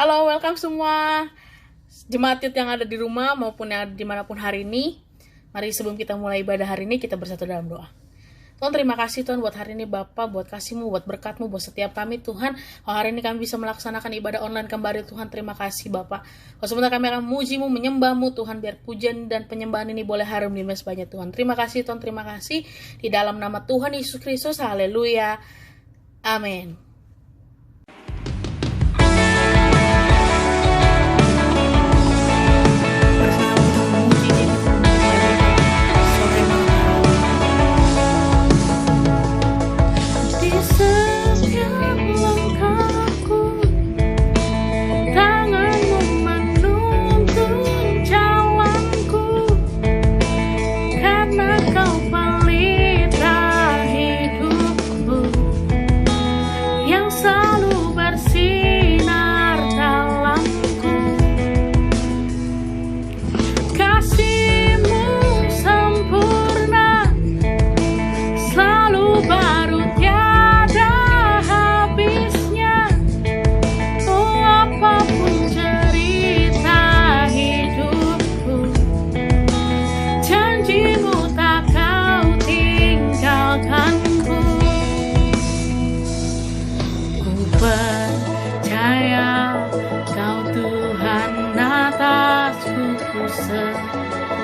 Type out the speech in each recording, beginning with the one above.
Halo, welcome semua jemaat yang ada di rumah maupun yang ada dimanapun hari ini. Mari sebelum kita mulai ibadah hari ini, kita bersatu dalam doa. Tuhan, terima kasih Tuhan buat hari ini Bapa, buat kasih-Mu, buat berkat-Mu, buat setiap kami Tuhan. Hari ini kami bisa melaksanakan ibadah online kembali Tuhan, terima kasih Bapa. Sebentar kami akan memuji-Mu, menyembah-Mu Tuhan, biar pujian dan penyembahan ini boleh harum di mesbahnya Tuhan. Terima kasih Tuhan, terima kasih. Di dalam nama Tuhan Yesus Kristus, haleluya, amin.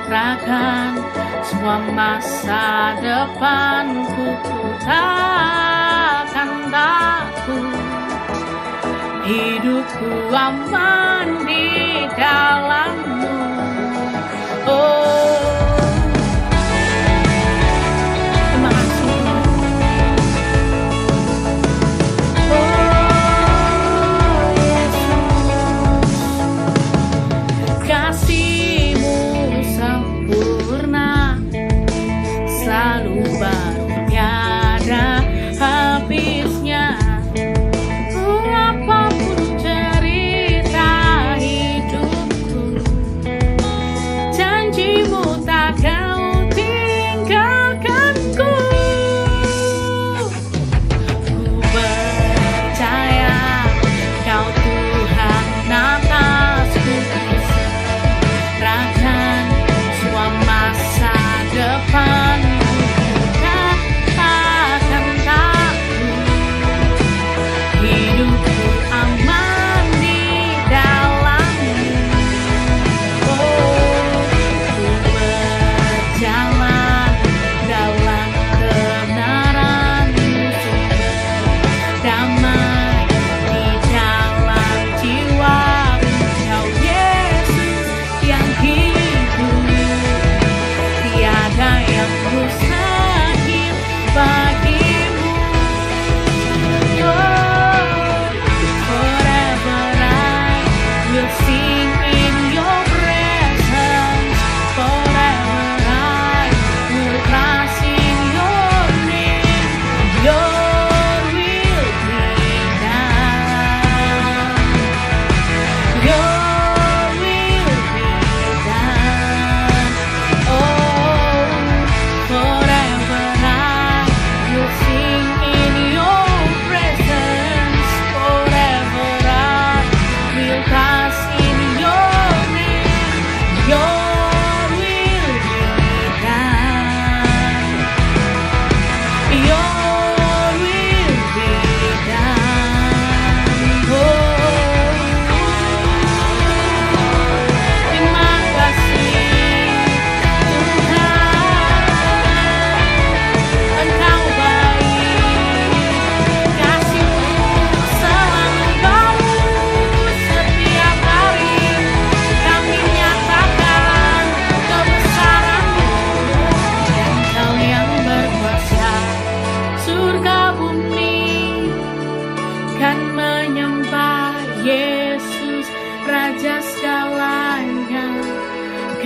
Serahkan semua masa depanku, ku takkan takut. Hidupku aman di dalam-Mu. Terima kasih.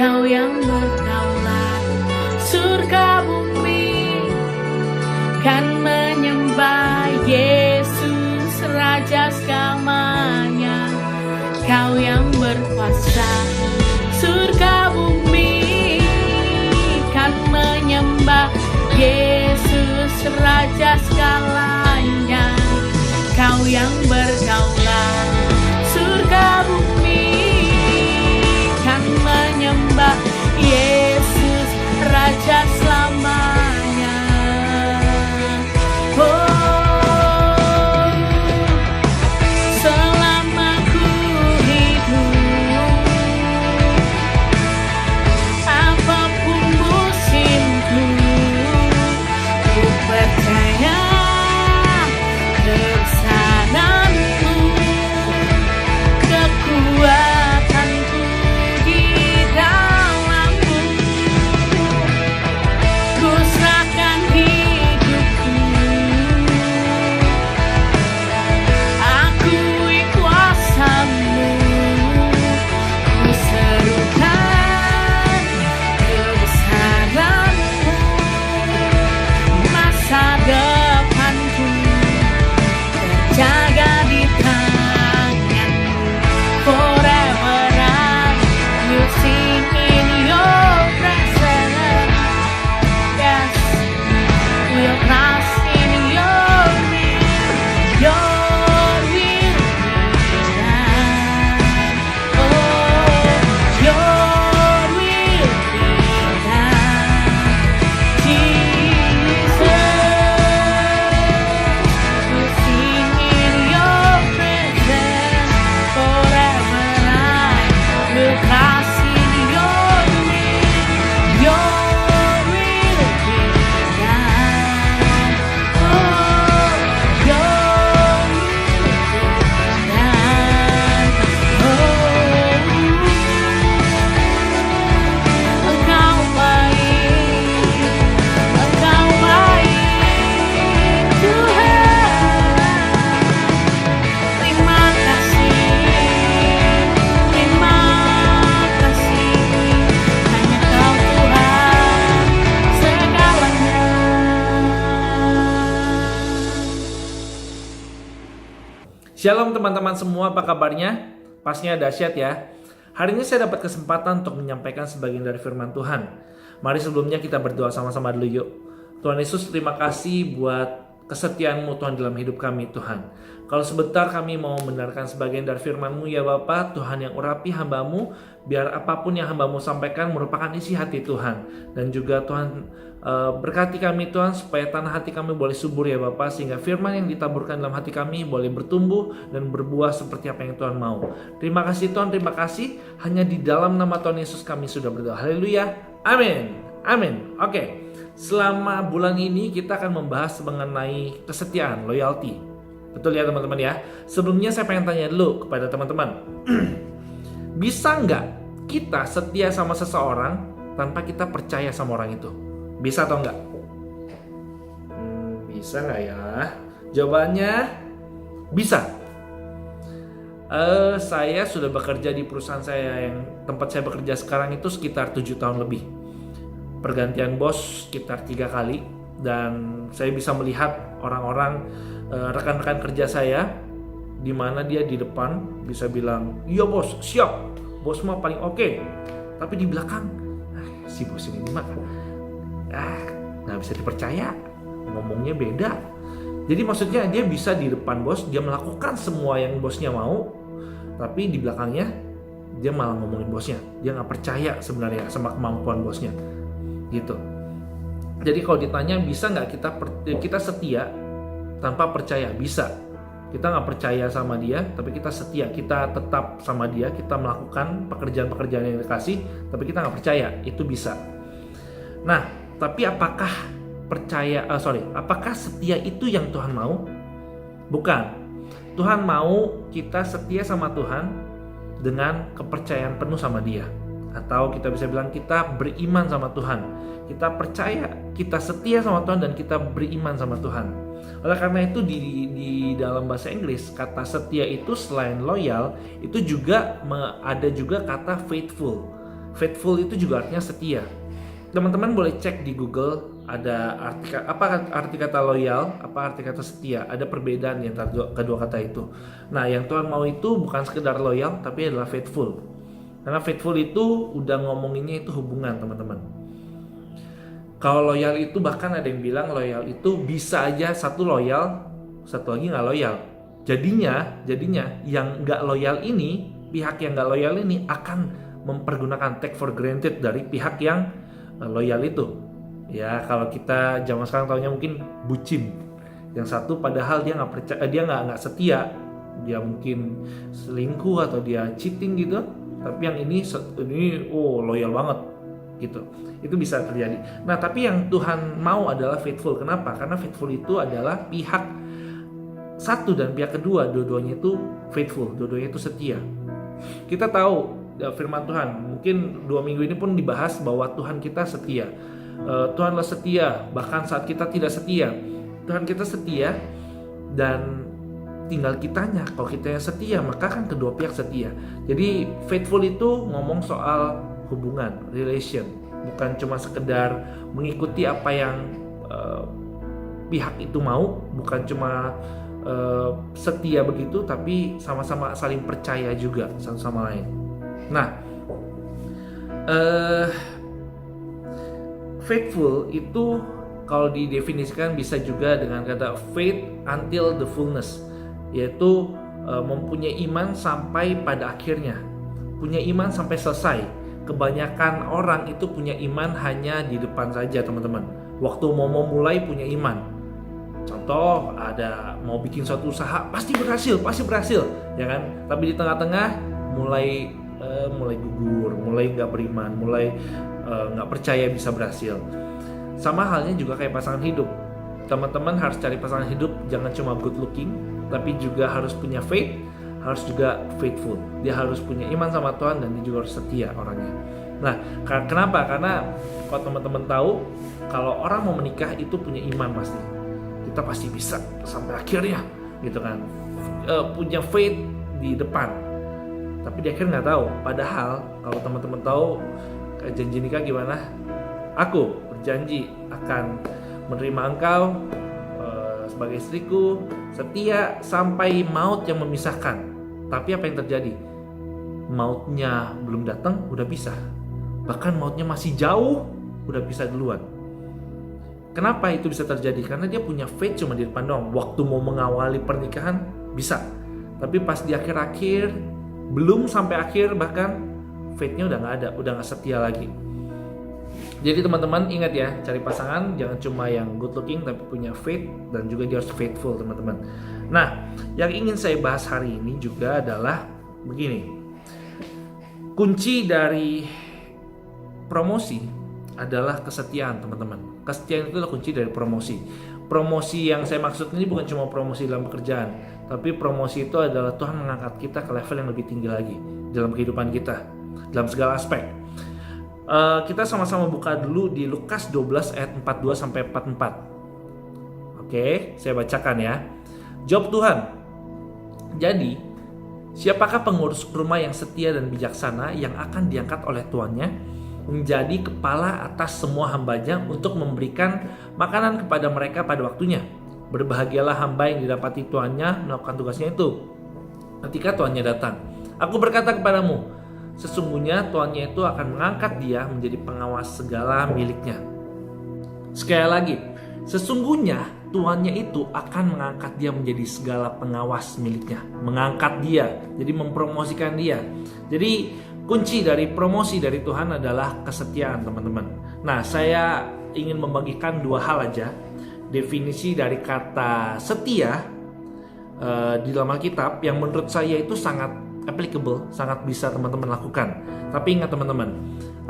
Kau yang berdaulat, surga bumi kan menyembah Yesus Raja selamanya. Kau yang berkuasa, surga bumi kan menyembah Yesus Raja segalanya. Kau yang berdaulat, surga Shalom teman-teman semua, apa kabarnya? Pastinya dahsyat ya. Hari ini saya dapat kesempatan untuk menyampaikan sebagian dari firman Tuhan. Mari sebelumnya kita berdoa sama-sama dulu yuk. Tuhan Yesus, terima kasih buat kesetiaan-Mu Tuhan dalam hidup kami Tuhan. Kalau sebentar kami mau mendengarkan sebagian dari firman-Mu ya Bapa, Tuhan yang urapi hamba-Mu, biar apapun yang hamba-Mu sampaikan merupakan isi hati Tuhan. Dan juga Tuhan berkati kami Tuhan supaya tanah hati kami boleh subur ya Bapa, sehingga firman yang ditaburkan dalam hati kami boleh bertumbuh dan berbuah seperti apa yang Tuhan mau. Terima kasih Tuhan, terima kasih. Hanya di dalam nama Tuhan Yesus kami sudah berdoa. Haleluya. Amin. Amin. Oke. Selama bulan ini kita akan membahas mengenai kesetiaan, loyalty. Betul ya teman-teman ya. Sebelumnya saya pengen tanya dulu kepada teman-teman. Bisa nggak kita setia sama seseorang tanpa kita percaya sama orang itu? Bisa atau enggak? Bisa nggak ya? Jawabannya bisa. Saya sudah bekerja di perusahaan saya yang tempat saya bekerja sekarang itu sekitar 7 tahun lebih. Pergantian bos sekitar 3 kali. Dan saya bisa melihat orang-orang, rekan-rekan kerja saya, di mana dia di depan bisa bilang, iya bos, siap, bos mah paling oke. Tapi di belakang, si bos ini mah nggak bisa dipercaya, ngomongnya beda. Jadi maksudnya dia bisa di depan bos, dia melakukan semua yang bosnya mau, tapi di belakangnya dia malah ngomongin bosnya. Dia nggak percaya sebenarnya sama kemampuan bosnya, gitu. Jadi kalau ditanya bisa nggak kita setia tanpa percaya? Bisa. Kita nggak percaya sama dia, tapi kita setia, kita tetap sama dia, kita melakukan pekerjaan-pekerjaan yang dikasih, tapi kita nggak percaya, itu bisa. Nah, tapi apakah apakah setia itu yang Tuhan mau? Bukan. Tuhan mau kita setia sama Tuhan dengan kepercayaan penuh sama Dia. Atau kita bisa bilang kita beriman sama Tuhan. Kita percaya, kita setia sama Tuhan dan kita beriman sama Tuhan. Oleh karena itu di dalam bahasa Inggris kata setia itu selain loyal itu juga ada juga kata faithful. Faithful itu juga artinya setia. Teman-teman boleh cek di Google ada arti kata loyal, apa arti kata setia. Ada perbedaan di antara kedua kata itu. Nah, yang Tuhan mau itu bukan sekedar loyal tapi adalah faithful. Karena faithful itu udah ngomonginnya itu hubungan, teman-teman. Kalau loyal itu bahkan ada yang bilang loyal itu bisa aja satu loyal, satu lagi nggak loyal. Jadinya yang nggak loyal ini, pihak yang nggak loyal ini akan mempergunakan take for granted dari pihak yang loyal itu. Ya kalau kita zaman sekarang tahunya mungkin bucin. Yang satu padahal dia nggak percaya, dia nggak setia, dia mungkin selingkuh atau dia cheating gitu. Tapi yang ini loyal banget gitu. Itu bisa terjadi. Nah, tapi yang Tuhan mau adalah faithful. Kenapa? Karena faithful itu adalah pihak satu dan pihak kedua, dua-duanya itu faithful, dua-duanya itu setia. Kita tahu firman Tuhan, mungkin 2 minggu ini pun dibahas bahwa Tuhan kita setia. Tuhanlah setia, bahkan saat kita tidak setia. Tuhan kita setia dan tinggal kitanya. Kalau kita yang setia, maka kan kedua pihak setia. Jadi faithful itu ngomong soal hubungan, relation, bukan cuma sekedar mengikuti apa yang pihak itu mau, bukan cuma setia begitu, tapi sama-sama saling percaya juga satu sama lain. Nah, faithful itu kalau didefinisikan bisa juga dengan kata faith until the fullness, yaitu mempunyai iman sampai pada akhirnya, punya iman sampai selesai. Kebanyakan orang itu punya iman hanya di depan saja, teman-teman. Waktu mau mulai punya iman. Contoh, ada mau bikin suatu usaha, pasti berhasil, ya kan? Tapi di tengah-tengah mulai gugur, mulai nggak beriman, mulai nggak percaya bisa berhasil. Sama halnya juga kayak pasangan hidup. Teman-teman harus cari pasangan hidup jangan cuma good looking, tapi juga harus punya faith, harus juga faithful. Dia harus punya iman sama Tuhan dan dia juga harus setia orangnya. Nah, kenapa? Karena kalau teman-teman tahu, kalau orang mau menikah itu punya iman pasti. Kita pasti bisa sampai akhirnya, gitu kan. Punya faith di depan. Tapi di akhir nggak tahu. Padahal kalau teman-teman tahu janji nikah gimana? Aku berjanji akan menerima engkau sebagai istriku, setia sampai maut yang memisahkan. Tapi apa yang terjadi? Mautnya belum datang, udah pisah. Bahkan mautnya masih jauh, udah pisah duluan. Kenapa itu bisa terjadi? Karena dia punya faith cuma di depan doang. Waktu mau mengawali pernikahan bisa, tapi pas di akhir-akhir, belum sampai akhir bahkan, faith-nya udah nggak ada, udah nggak setia lagi. Jadi teman-teman ingat ya, cari pasangan jangan cuma yang good looking tapi punya faith, dan juga dia harus faithful teman-teman. Nah, yang ingin saya bahas hari ini juga adalah begini. Kunci dari promosi adalah kesetiaan teman-teman. Kesetiaan itu adalah kunci dari promosi. Promosi yang saya maksud ini bukan cuma promosi dalam pekerjaan, tapi promosi itu adalah Tuhan mengangkat kita ke level yang lebih tinggi lagi dalam kehidupan kita, dalam segala aspek. Kita sama-sama buka dulu di Lukas 12 ayat 42 sampai 44. Oke, saya bacakan ya. Jawab Tuhan, jadi siapakah pengurus rumah yang setia dan bijaksana yang akan diangkat oleh tuannya menjadi kepala atas semua hambanya untuk memberikan makanan kepada mereka pada waktunya? Berbahagialah hamba yang didapati tuannya melakukan tugasnya itu ketika tuannya datang. Aku berkata kepadamu, sesungguhnya tuannya itu akan mengangkat dia menjadi pengawas segala miliknya. Sekali lagi, sesungguhnya tuannya itu akan mengangkat dia menjadi segala pengawas miliknya. Mengangkat dia, jadi mempromosikan dia. Jadi kunci dari promosi dari Tuhan adalah kesetiaan teman-teman. Nah, saya ingin membagikan dua hal aja. Definisi dari kata setia di dalam Alkitab yang menurut saya itu sangat applicable, sangat bisa teman-teman lakukan. Tapi ingat teman-teman,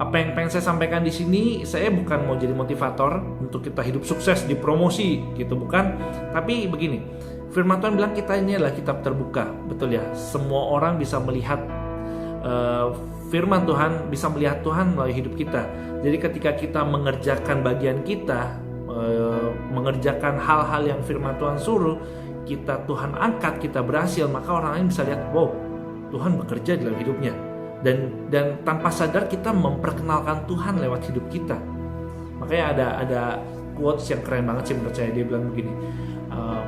apa yang pengen saya sampaikan di sini, saya bukan mau jadi motivator untuk kita hidup sukses di promosi gitu, bukan. Tapi begini, firman Tuhan bilang kita ini adalah kitab terbuka, betul ya. Semua orang bisa melihat firman Tuhan, bisa melihat Tuhan melalui hidup kita. Jadi ketika kita mengerjakan bagian kita, mengerjakan hal-hal yang firman Tuhan suruh, kita Tuhan angkat, kita berhasil, maka orang lain bisa lihat, wow, Tuhan bekerja dalam hidupnya. Dan tanpa sadar kita memperkenalkan Tuhan lewat hidup kita. Makanya ada quotes yang keren banget sih menurut saya. Dia bilang begini,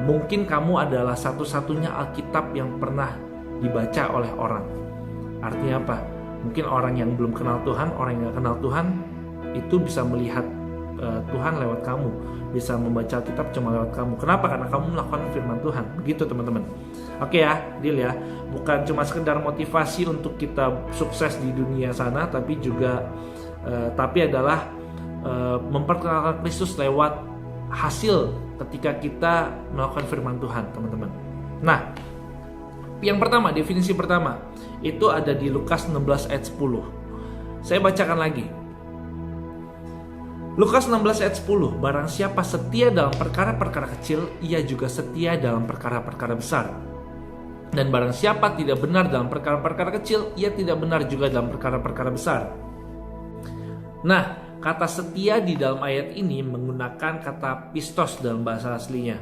mungkin kamu adalah satu-satunya Alkitab yang pernah dibaca oleh orang. Artinya apa? Mungkin orang yang belum kenal Tuhan, orang yang gak kenal Tuhan, itu bisa melihat Tuhan lewat kamu, bisa membaca Alkitab cuma lewat kamu. Kenapa? Karena kamu melakukan firman Tuhan. Begitu teman-teman. Oke ya, deal ya. Bukan cuma sekedar motivasi untuk kita sukses di dunia sana, tapi juga tapi adalah memperkenalkan Kristus lewat hasil ketika kita melakukan firman Tuhan, teman-teman. Nah, yang pertama, definisi pertama itu ada di Lukas 16 ayat 10. Saya bacakan lagi. Lukas 16 ayat 10, barang siapa setia dalam perkara-perkara kecil, ia juga setia dalam perkara-perkara besar. Dan barang siapa tidak benar dalam perkara-perkara kecil, ia tidak benar juga dalam perkara-perkara besar. Nah, kata setia di dalam ayat ini menggunakan kata pistos dalam bahasa aslinya.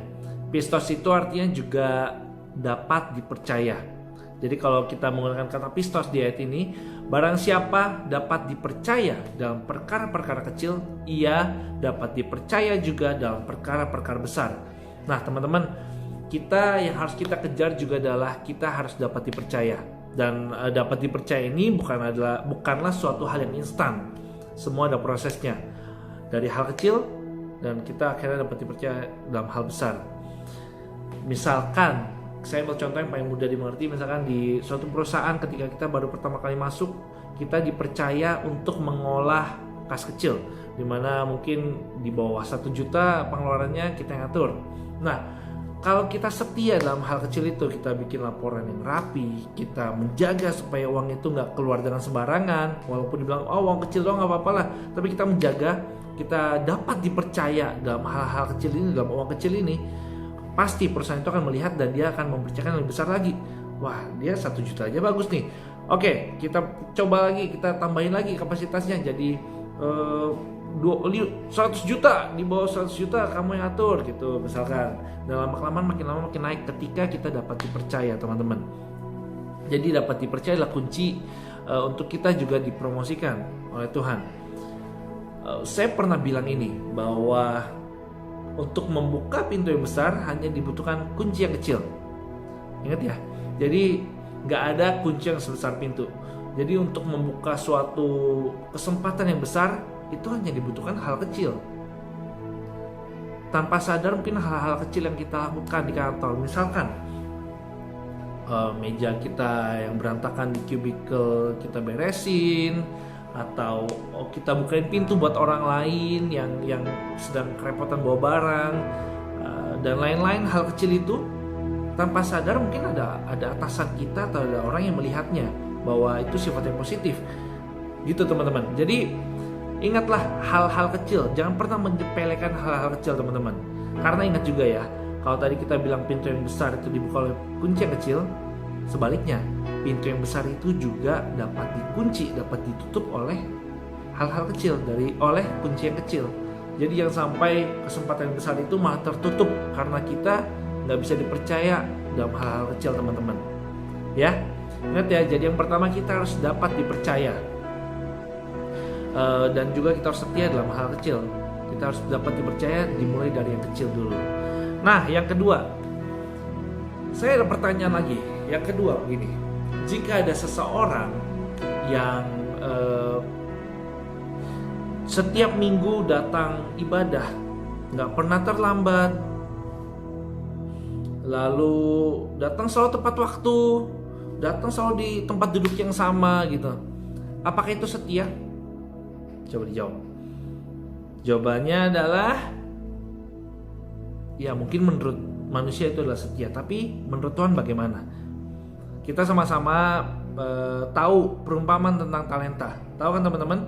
Pistos itu artinya juga dapat dipercaya. Jadi kalau kita menggunakan kata pistos di ayat ini, barang siapa dapat dipercaya dalam perkara-perkara kecil, ia dapat dipercaya juga dalam perkara-perkara besar. Nah teman-teman, kita yang harus kita kejar juga adalah kita harus dapat dipercaya. Dan dapat dipercaya ini bukanlah suatu hal yang instan. Semua ada prosesnya. Dari hal kecil dan kita akhirnya dapat dipercaya dalam hal besar. Misalkan saya mau contoh yang paling mudah dimengerti, misalkan di suatu perusahaan ketika kita baru pertama kali masuk, kita dipercaya untuk mengolah kas kecil, dimana mungkin di bawah 1 juta pengeluarannya kita yang atur. Nah, kalau kita setia dalam hal kecil itu, kita bikin laporan yang rapi, kita menjaga supaya uang itu nggak keluar dengan sembarangan, walaupun dibilang, oh uang kecil doang nggak apa-apa lah, tapi kita menjaga, kita dapat dipercaya dalam hal-hal kecil ini, dalam uang kecil ini, pasti perusahaan itu akan melihat dan dia akan mempercayakan yang lebih besar lagi. Wah, dia 1 juta aja bagus nih. Oke, kita coba lagi, kita tambahin lagi kapasitasnya jadi 100 juta, di bawah 100 juta kamu yang atur gitu misalkan. Dan lama-kelamaan makin lama makin naik ketika kita dapat dipercaya, teman-teman. Jadi dapat dipercaya adalah kunci untuk kita juga dipromosikan oleh Tuhan. Saya pernah bilang ini bahwa untuk membuka pintu yang besar hanya dibutuhkan kunci yang kecil. Ingat ya, jadi nggak ada kunci yang sebesar pintu. Jadi untuk membuka suatu kesempatan yang besar itu hanya dibutuhkan hal kecil. Tanpa sadar mungkin hal-hal kecil yang kita lakukan di kantor, misalkan meja kita yang berantakan di cubicle kita beresin, atau kita bukain pintu buat orang lain yang sedang kerepotan bawa barang, dan lain-lain. Hal kecil itu tanpa sadar mungkin ada atasan kita atau ada orang yang melihatnya bahwa itu sifat yang positif gitu teman-teman. Jadi ingatlah hal-hal kecil, jangan pernah menyepelekan hal-hal kecil teman-teman. Karena ingat juga ya, kalau tadi kita bilang pintu yang besar itu dibuka oleh kunci yang kecil, sebaliknya pintu yang besar itu juga dapat dikunci, dapat ditutup oleh hal-hal kecil oleh kunci yang kecil. Jadi jangan sampai kesempatan yang besar itu malah tertutup karena kita nggak bisa dipercaya dalam hal-hal kecil teman-teman. Ya, ingat ya. Jadi yang pertama kita harus dapat dipercaya, dan juga kita harus setia dalam hal kecil. Kita harus dapat dipercaya dimulai dari yang kecil dulu. Nah, yang kedua, saya ada pertanyaan lagi. Yang kedua begini, jika ada seseorang yang setiap minggu datang ibadah, nggak pernah terlambat, lalu datang selalu tepat waktu, datang selalu di tempat duduk yang sama gitu, apakah itu setia? Coba dijawab. Jawabannya adalah ya, mungkin menurut manusia itu adalah setia, tapi menurut Tuhan bagaimana? Kita sama-sama tahu perumpamaan tentang talenta. Tahu kan teman-teman?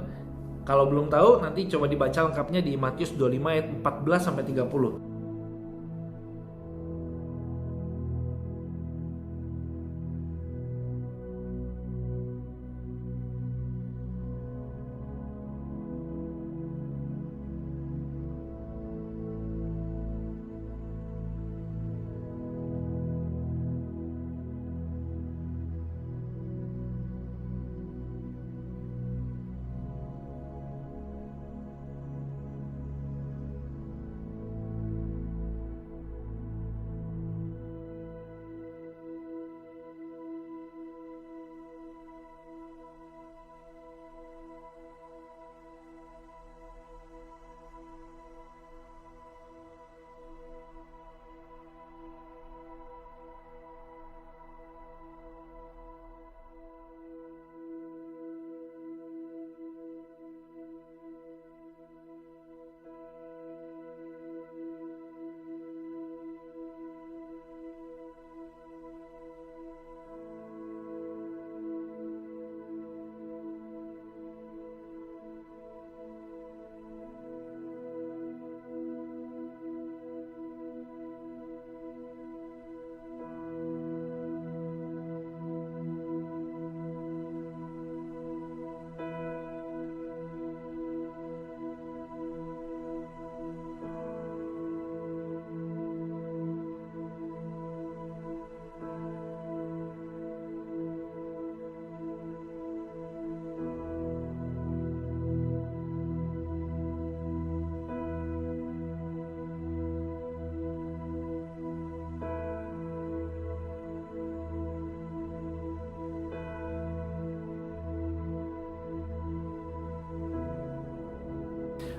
Kalau belum tahu, nanti coba dibaca lengkapnya di Matius 25 ayat 14 sampai 30.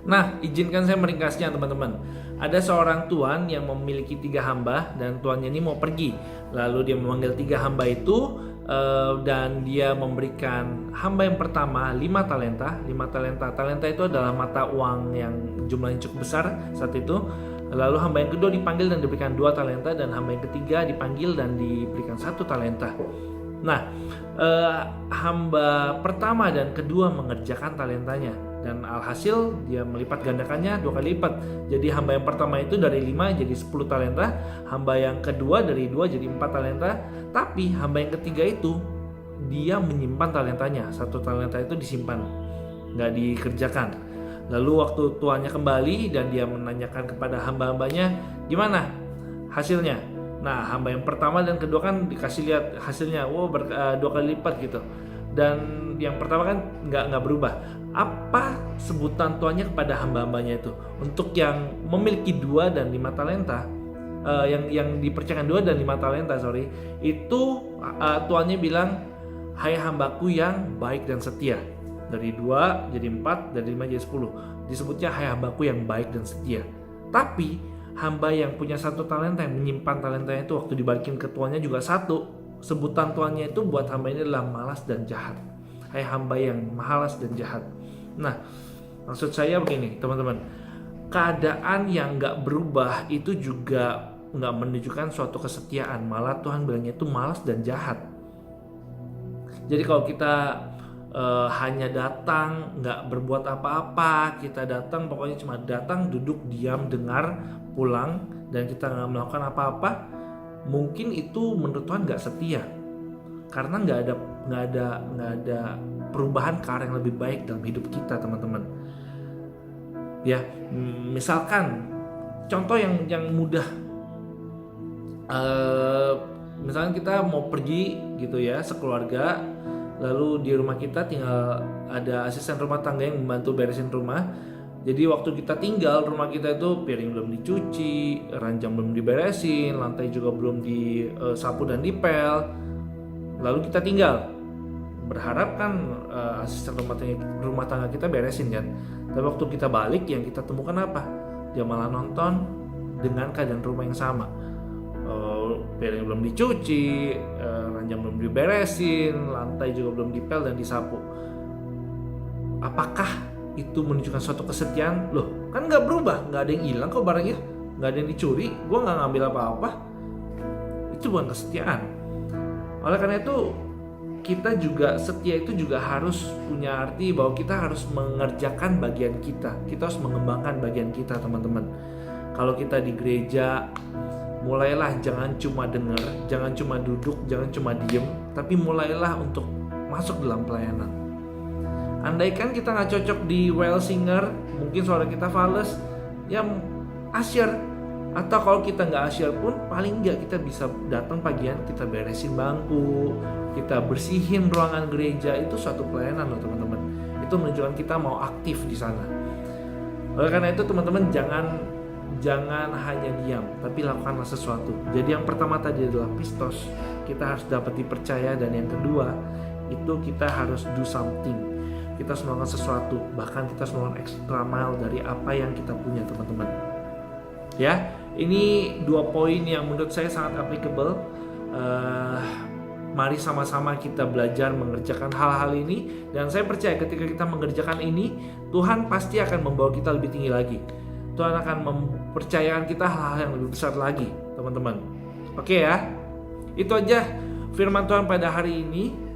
Nah, izinkan saya meringkasnya teman-teman. Ada seorang tuan yang memiliki 3 hamba dan tuannya ini mau pergi. Lalu dia memanggil 3 hamba itu dan dia memberikan hamba yang pertama 5 talenta. 5 talenta. Talenta itu adalah mata uang yang jumlahnya cukup besar saat itu. Lalu hamba yang kedua dipanggil dan diberikan 2 talenta, dan hamba yang ketiga dipanggil dan diberikan 1 talenta. Nah, hamba pertama dan kedua mengerjakan talentanya, dan alhasil dia melipat gandakannya 2 kali lipat. Jadi hamba yang pertama itu dari 5 jadi 10 talenta, hamba yang kedua dari 2 jadi 4 talenta, tapi hamba yang ketiga itu dia menyimpan talentanya. 1 talenta itu disimpan, nggak dikerjakan. Lalu waktu tuannya kembali dan dia menanyakan kepada hamba-hambanya, gimana hasilnya? Nah, hamba yang pertama dan kedua kan dikasih lihat hasilnya, 2 kali lipat gitu. Dan yang pertama kan nggak berubah. Apa sebutan tuannya kepada hamba-hambanya itu? Untuk yang memiliki 2 dan 5 talenta, yang dipercayakan 2 dan 5 talenta, itu tuannya bilang, hai hambaku yang baik dan setia. Dari 2 jadi 4, dari 5 jadi 10. Disebutnya hai hambaku yang baik dan setia. Tapi hamba yang punya 1 talenta, yang menyimpan talentanya itu waktu dibalikin ke tuannya juga 1, sebutan tuannya itu buat hamba ini adalah malas dan jahat. Hai hamba yang malas dan jahat. Nah, maksud saya begini teman-teman, keadaan yang gak berubah itu juga gak menunjukkan suatu kesetiaan. Malah Tuhan bilangnya itu malas dan jahat. Jadi kalau kita hanya datang, gak berbuat apa-apa, kita datang pokoknya cuma datang, duduk, diam, dengar, pulang, dan kita gak melakukan apa-apa, mungkin itu menurut Tuhan gak setia. Karena gak ada perubahan ke arah yang lebih baik dalam hidup kita, teman-teman. Ya, misalkan contoh yang mudah, misalkan kita mau pergi gitu ya sekeluarga, lalu di rumah kita tinggal ada asisten rumah tangga yang membantu beresin rumah. Jadi waktu kita tinggal, rumah kita itu piring belum dicuci, ranjang belum diberesin, lantai juga belum disapu dan dipel. Lalu kita tinggal, berharap kan asisten rumah tangga kita beresin kan. Tapi waktu kita balik, yang kita temukan apa? Dia malah nonton dengan keadaan rumah yang sama. Piring belum dicuci, ranjang belum diberesin, lantai juga belum dipel dan disapu. Apakah itu menunjukkan suatu kesetiaan? Loh, kan nggak berubah, nggak ada yang hilang kok barangnya, nggak ada yang dicuri, gue nggak ngambil apa-apa. Itu bukan kesetiaan. Oleh karena itu, kita juga setia itu juga harus punya arti bahwa kita harus mengerjakan bagian kita. Kita harus mengembangkan bagian kita, teman-teman. Kalau kita di gereja, mulailah jangan cuma dengar, jangan cuma duduk, jangan cuma diem, tapi mulailah untuk masuk dalam pelayanan. Andaikan kita nggak cocok di well singer, mungkin suara kita fales, ya asyir. Atau kalau kita nggak asyir pun, paling nggak kita bisa datang pagian, kita beresin bangku, kita bersihin ruangan gereja. Itu suatu pelayanan loh teman-teman. Itu menunjukkan kita mau aktif di sana. Oleh karena itu teman-teman, jangan hanya diam, tapi lakukanlah sesuatu. Jadi yang pertama tadi adalah pistos, kita harus dapat dipercaya. Dan yang kedua, itu kita harus do something. Kita harus melakukan sesuatu, bahkan kita harus melakukan extra mile dari apa yang kita punya, teman-teman. Ya, ini 2 poin yang menurut saya sangat applicable. Mari sama-sama kita belajar mengerjakan hal-hal ini. Dan saya percaya ketika kita mengerjakan ini, Tuhan pasti akan membawa kita lebih tinggi lagi. Tuhan akan mempercayakan kita hal-hal yang lebih besar lagi, teman-teman. Oke ya, itu aja firman Tuhan pada hari ini.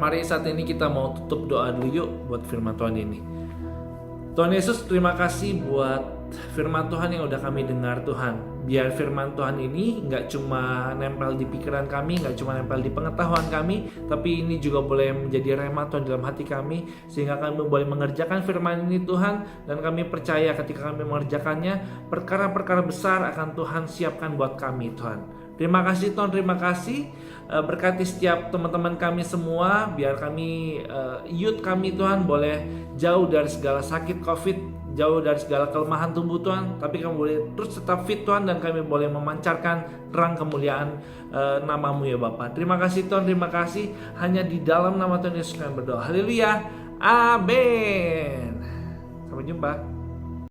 Mari saat ini kita mau tutup doa dulu yuk buat firman Tuhan ini. Tuhan Yesus, terima kasih buat firman Tuhan yang udah kami dengar, Tuhan. Biar firman Tuhan ini gak cuma nempel di pikiran kami, gak cuma nempel di pengetahuan kami, tapi ini juga boleh menjadi rema Tuhan dalam hati kami, sehingga kami boleh mengerjakan firman ini, Tuhan. Dan kami percaya ketika kami mengerjakannya, perkara-perkara besar akan Tuhan siapkan buat kami, Tuhan. Terima kasih Tuhan, terima kasih. Berkati setiap teman-teman kami semua, biar kami, youth kami Tuhan, boleh jauh dari segala sakit COVID, jauh dari segala kelemahan tubuh Tuhan, tapi kami boleh terus tetap fit Tuhan, dan kami boleh memancarkan terang kemuliaan nama-Mu ya Bapa. Terima kasih Tuhan, terima kasih. Hanya di dalam nama Tuhan Yesus kami berdoa. Haleluya, amin. Sampai jumpa.